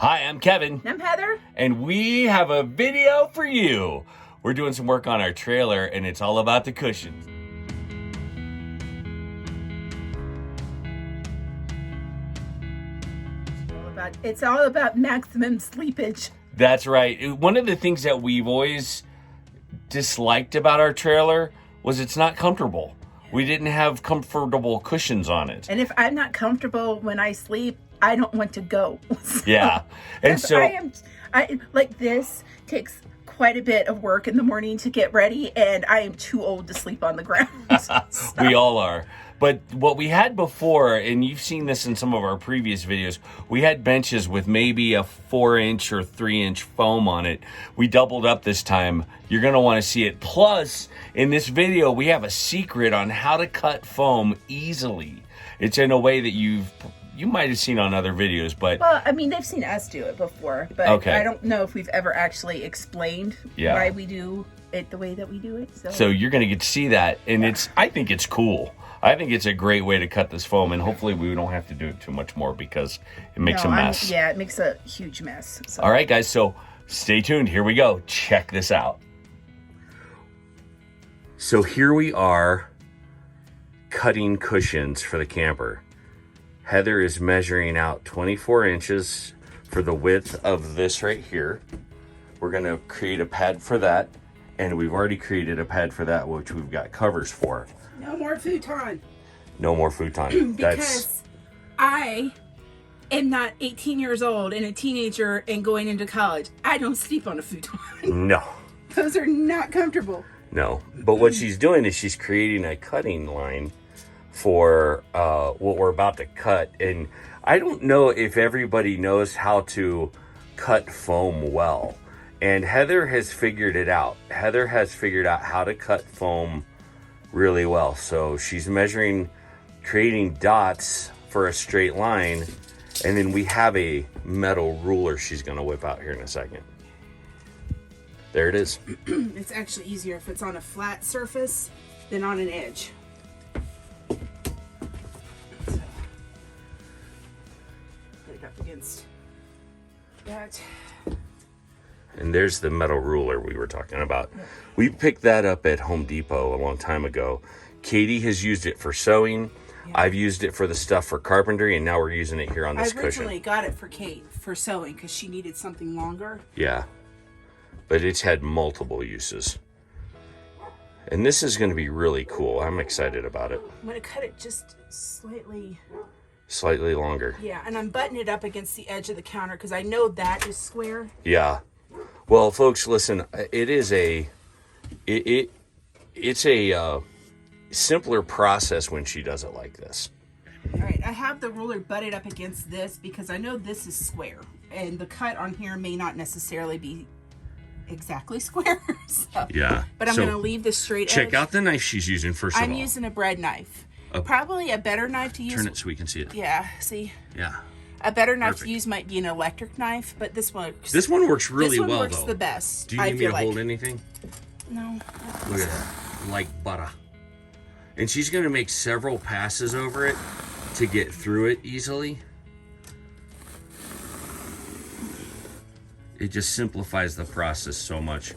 Hi, I'm Kevin. I'm Heather. And we have a video for you. We're doing some work on our trailer, and it's all about the cushions. It's all about maximum sleepage. That's right. One of the things that we've always disliked about our trailer was it's not comfortable. We didn't have comfortable cushions on it. And if I'm not comfortable when I sleep, I don't want to go. Yeah. And so I like this takes quite a bit of work in the morning to get ready, and I am too old to sleep on the ground. We all are. But what we had before, and you've seen this in some of our previous videos, we had benches with maybe a 4-inch or 3-inch foam on it. We doubled up this time. You're going to want to see it. Plus, in this video, we have a secret on how to cut foam easily. It's in a way that you might have seen on other videos, but... Well, I mean, they've seen us do it before, but okay. I don't know if we've ever actually explained why we do it the way that we do it. So you're going to get to see that, and I think it's cool. I think it's a great way to cut this foam, and hopefully we don't have to do it too much more because it makes a mess. Yeah, it makes a huge mess. So. All right, guys, so stay tuned. Here we go. Check this out. So here we are cutting cushions for the camper. Heather is measuring out 24 inches for the width of this right here. We're going to create a pad for that, and we've already created a pad for that, which we've got covers for. No more futon. No more futon. Because I am not 18 years old and a teenager and going into college. I don't sleep on a futon. No. Those are not comfortable. No. But what she's doing is she's creating a cutting line for what we're about to cut. And I don't know if everybody knows how to cut foam well. And Heather has figured it out. Heather has figured out how to cut foam really well. So she's measuring, creating dots for a straight line, and then we have a metal ruler she's going to whip out here in a second. There it is. It's actually easier if it's on a flat surface than on an edge. So, put it up against that. And there's the metal ruler we were talking about. We picked that up at Home Depot a long time ago. Katie has used it for sewing. Yeah. I've used it for the stuff for carpentry, and now we're using it here on this cushion. I originally got it for Kate for sewing because she needed something longer. Yeah, but it's had multiple uses. And this is going to be really cool. I'm excited about it. I'm going to cut it just slightly longer. Yeah, and I'm butting it up against the edge of the counter because I know that is square. Yeah. Well, folks, listen, it's a simpler process when she does it like this. All right, I have the ruler butted up against this because I know this is square, and the cut on here may not necessarily be exactly square. So, yeah. But I'm going to leave this straight edge. Check out the knife she's using first of all. I'm using a bread knife. Probably a better knife to use. Turn it so we can see it. Yeah, see? Yeah. A better knife to use might be an electric knife, but this one works. This one works really well, though. This one works the best. Do you need me to hold anything? No. Look at that. Like butter. And she's going to make several passes over it to get through it easily. It just simplifies the process so much.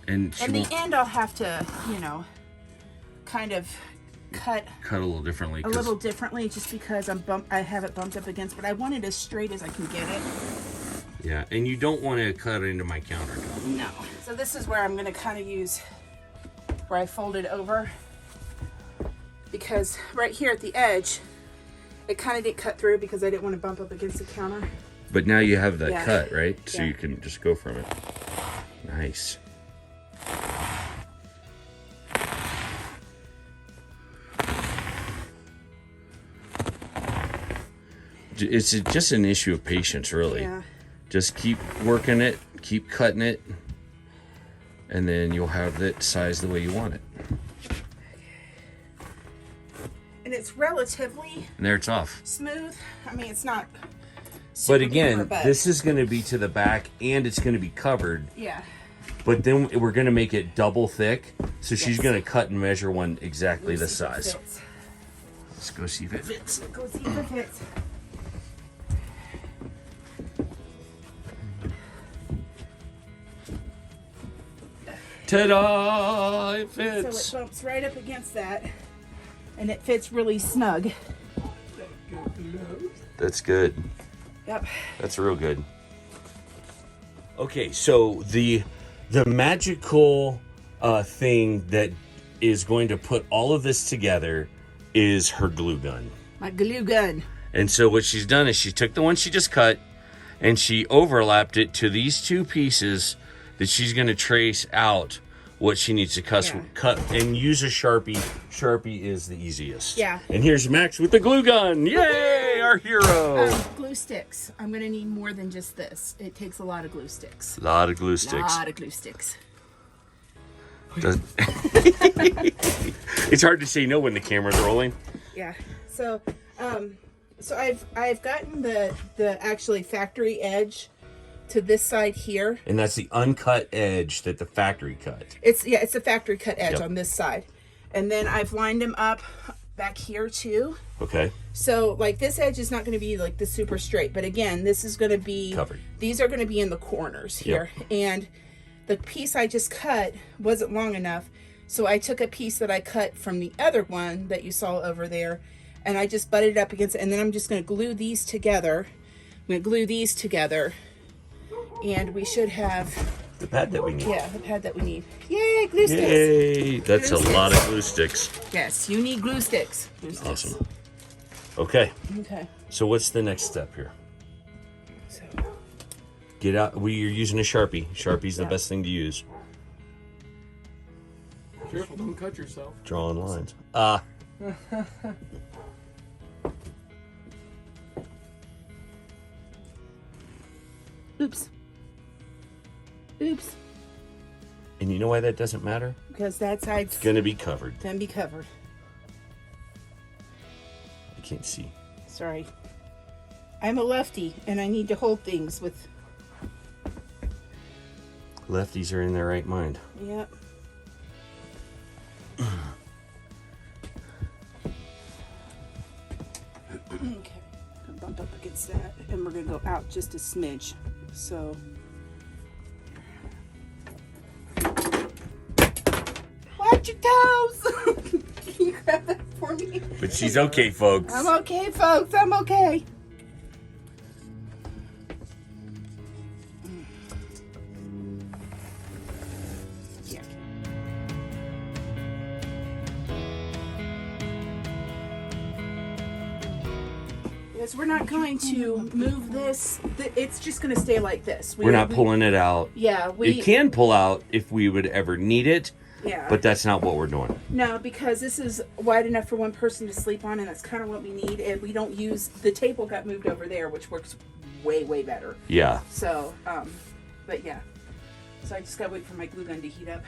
And in the end, I'll have to, kind of cut a little differently. Just because I have it bumped up against, but I want it as straight as I can get it. Yeah, and you don't want to cut into my countertop. No. So this is where I'm going to kind of use where I fold it over, because right here at the edge, it kind of didn't cut through because I didn't want to bump up against the counter. But now you have that cut, right? So you can just go from it. Nice. It's just an issue of patience, really. Yeah. Just keep working it, keep cutting it, and then you'll have it sized the way you want it. And it's relatively... And there it's off. Smooth. I mean, it's not... But again, this is going to be to the back, and it's going to be covered. Yeah. But then we're going to make it double thick, so she's going to cut and measure one exactly the size. Let's go see if it fits. Go see if it fits. Ta-da! It So fits. it bumps right up against that, and it fits really snug. That's good. Yep. That's real good. Okay, so the magical thing that is going to put all of this together is her glue gun. My glue gun. And so what she's done is she took the one she just cut and she overlapped it to these two pieces that she's going to trace out what she needs to cut and use a Sharpie. Sharpie is the easiest. Yeah. And here's Max with the glue gun. Yay, our hero. Glue sticks. I'm going to need more than just this. It takes a lot of glue sticks. A lot of glue sticks. A lot of glue sticks. It's hard to say no when the camera's rolling. Yeah. So I've gotten the actually factory edge to this side here. And that's the uncut edge that the factory cut. It's a factory cut edge Yep. on this side. And then I've lined them up back here too. Okay. So like this edge is not going to be like the super straight, but again, this is going to be Covered. These are going to be in the corners here. And the piece I just cut wasn't long enough. So I took a piece that I cut from the other one that you saw over there, and I just butted it up against it, and then I'm just going to glue these together. I'm going to glue these together, and we should have, The pad that we need. yeah, the pad that we need. Yay, glue sticks. Yay! That's Glue a sticks. lot of glue sticks. Yes, you need glue sticks. Glue sticks. Awesome. Okay. Okay. So what's the next step here? So Get out. You're using a Sharpie. Sharpie's the Yeah. best thing to use. Careful, don't cut yourself. Drawing lines. oops. Oops. And you know why that doesn't matter? Because that side's It's gonna be covered. gonna be covered. I can't see. Sorry. I'm a lefty and I need to hold things with. Lefties are in their right mind. Yep. Okay. Gonna bump up against that and we're gonna go out just a smidge. So. Watch your toes! Can you grab that for me? But she's okay, folks. I'm okay, folks. I'm okay. Yeah. Yes, we're not going to move this. It's just going to stay like this. We're not pulling it out. Yeah, It can pull out if we would ever need it, Yeah. but that's not what we're doing. No, because this is wide enough for one person to sleep on, and that's kind of what we need. And we don't use the table got moved over there, which works way better. Yeah. So, but yeah. So I just gotta wait for my glue gun to heat up.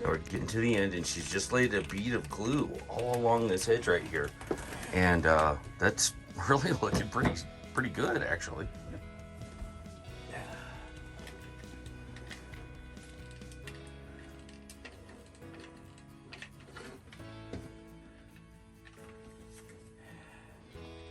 We're getting to the end, and she's just laid a bead of glue all along this edge right here, and that's really looking pretty good, actually.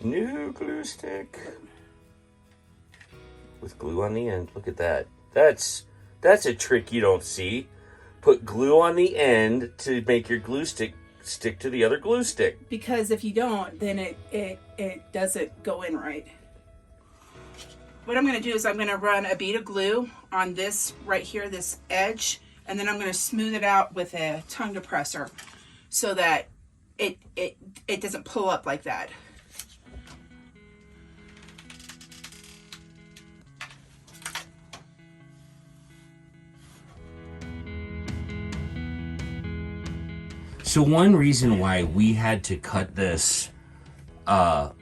New glue stick with glue on the end. Look at that. That's a trick you don't see. Put glue on the end to make your glue stick to the other glue stick. Because if you don't, then it doesn't go in right. What I'm gonna do is I'm gonna run a bead of glue on this right here, this edge, and then I'm gonna smooth it out with a tongue depressor so that it doesn't pull up like that. So one reason why we had to cut this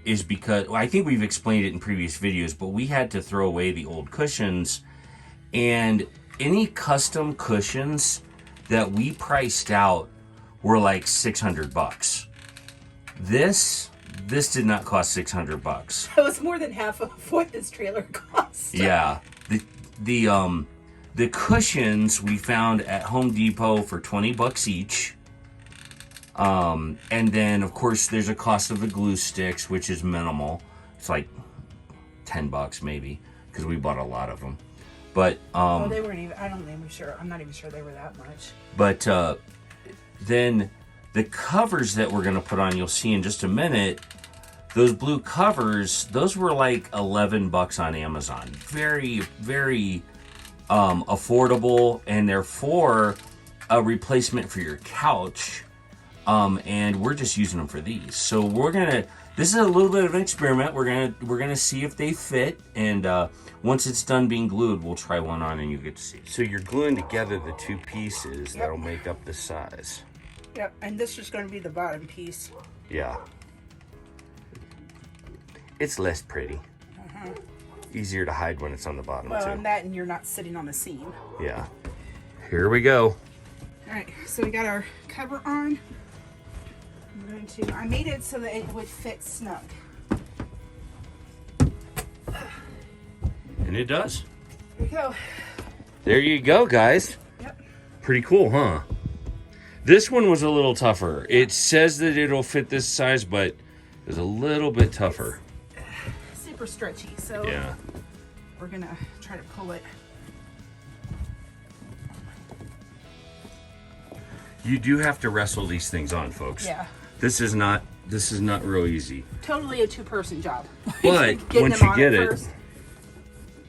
is because, well, I think we've explained it in previous videos, but we had to throw away the old cushions, and any custom cushions that we priced out were like $600. This did not cost $600. That was more than half of what this trailer cost. Yeah, the cushions we found at Home Depot for $20 each. And then, of course, there's a cost of the glue sticks, which is minimal. It's like $10 maybe, because we bought a lot of them. But Oh, they weren't even. I'm not even sure they were that much. But then the covers that we're gonna put on, you'll see in just a minute. Those blue covers, those were like $11 on Amazon. Very, very affordable, and they're for a replacement for your couch. And we're just using them for these. So this is a little bit of an experiment. We're gonna see if they fit, and once it's done being glued, we'll try one on and you get to see. So you're gluing together the two pieces that'll make up the size. Yep, and this is going to be the bottom piece. Yeah. It's less pretty. Easier to hide when it's on the bottom Well, too. and that, and you're not sitting on the seam. Yeah. Here we go. All right, so we got our cover on. I made it so that it would fit snug. And it does. There we go. There you go, guys. Yep. Pretty cool, huh? This one was a little tougher. It says that it'll fit this size, but it's a little bit tougher. Super stretchy, so Yeah. we're gonna try to pull it. You do have to wrestle these things on, folks. Yeah. This is not real easy. Totally a two-person job. But Getting once them you on get at it, first.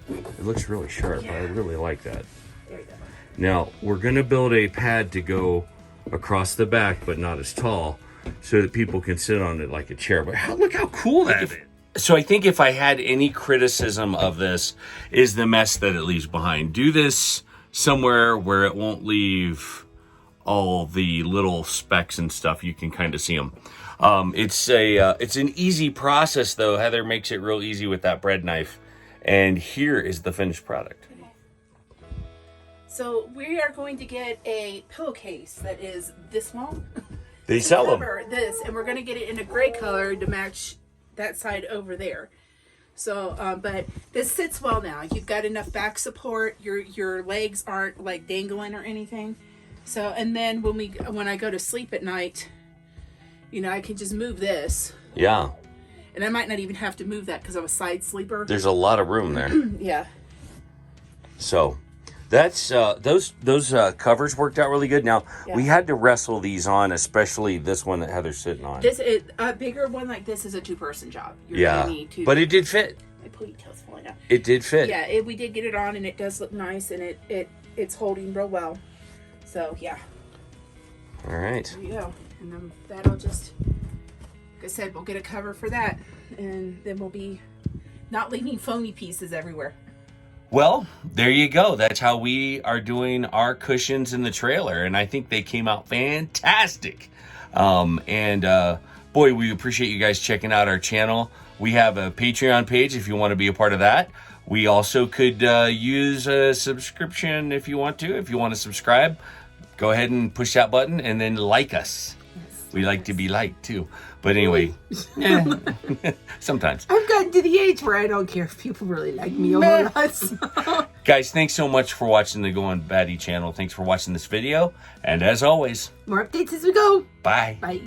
it looks really sharp. I really like that. There you go. Now, we're going to build a pad to go across the back, but not as tall, so that people can sit on it like a chair. But look how cool that is. So I think if I had any criticism of this, is the mess that it leaves behind. Do this somewhere where it won't leave all the little specks and stuff. You can kind of see them. It's an easy process, though. Heather makes it real easy with that bread knife. And here is the finished product. So we are going to get a pillowcase that is this long. They sell them. Cover this, and we're going to get it in a gray color to match that side over there. So, but this sits well now. You've got enough back support. Your legs aren't like dangling or anything. So, and then when I go to sleep at night, I can just move this. Yeah. And I might not even have to move that because I'm a side sleeper. There's a lot of room there. Yeah. So that's those covers worked out really good. Now we had to wrestle these on, especially this one that Heather's sitting on. A bigger one like this is a two-person job. You're Yeah, gonna need to, but it did fit. my ponytail's falling out. It did fit. Yeah, we did get it on, and it does look nice, and it's holding real well. So yeah. All right. There you go. And then that'll just, like I said, we'll get a cover for that, and then we'll be not leaving foamy pieces everywhere. Well, there you go. That's how we are doing our cushions in the trailer, and I think they came out fantastic. Boy, we appreciate you guys checking out our channel. We have a Patreon page if you want to be a part of that. We also could use a subscription if you want to. If you want to subscribe, go ahead and push that button and then like us. We like to be liked too. But anyway, sometimes. I've gotten to the age where I don't care if people really like me or not. Guys, thanks so much for watching the Going Batty channel. Thanks for watching this video. And as always, More updates as we go. bye. Bye.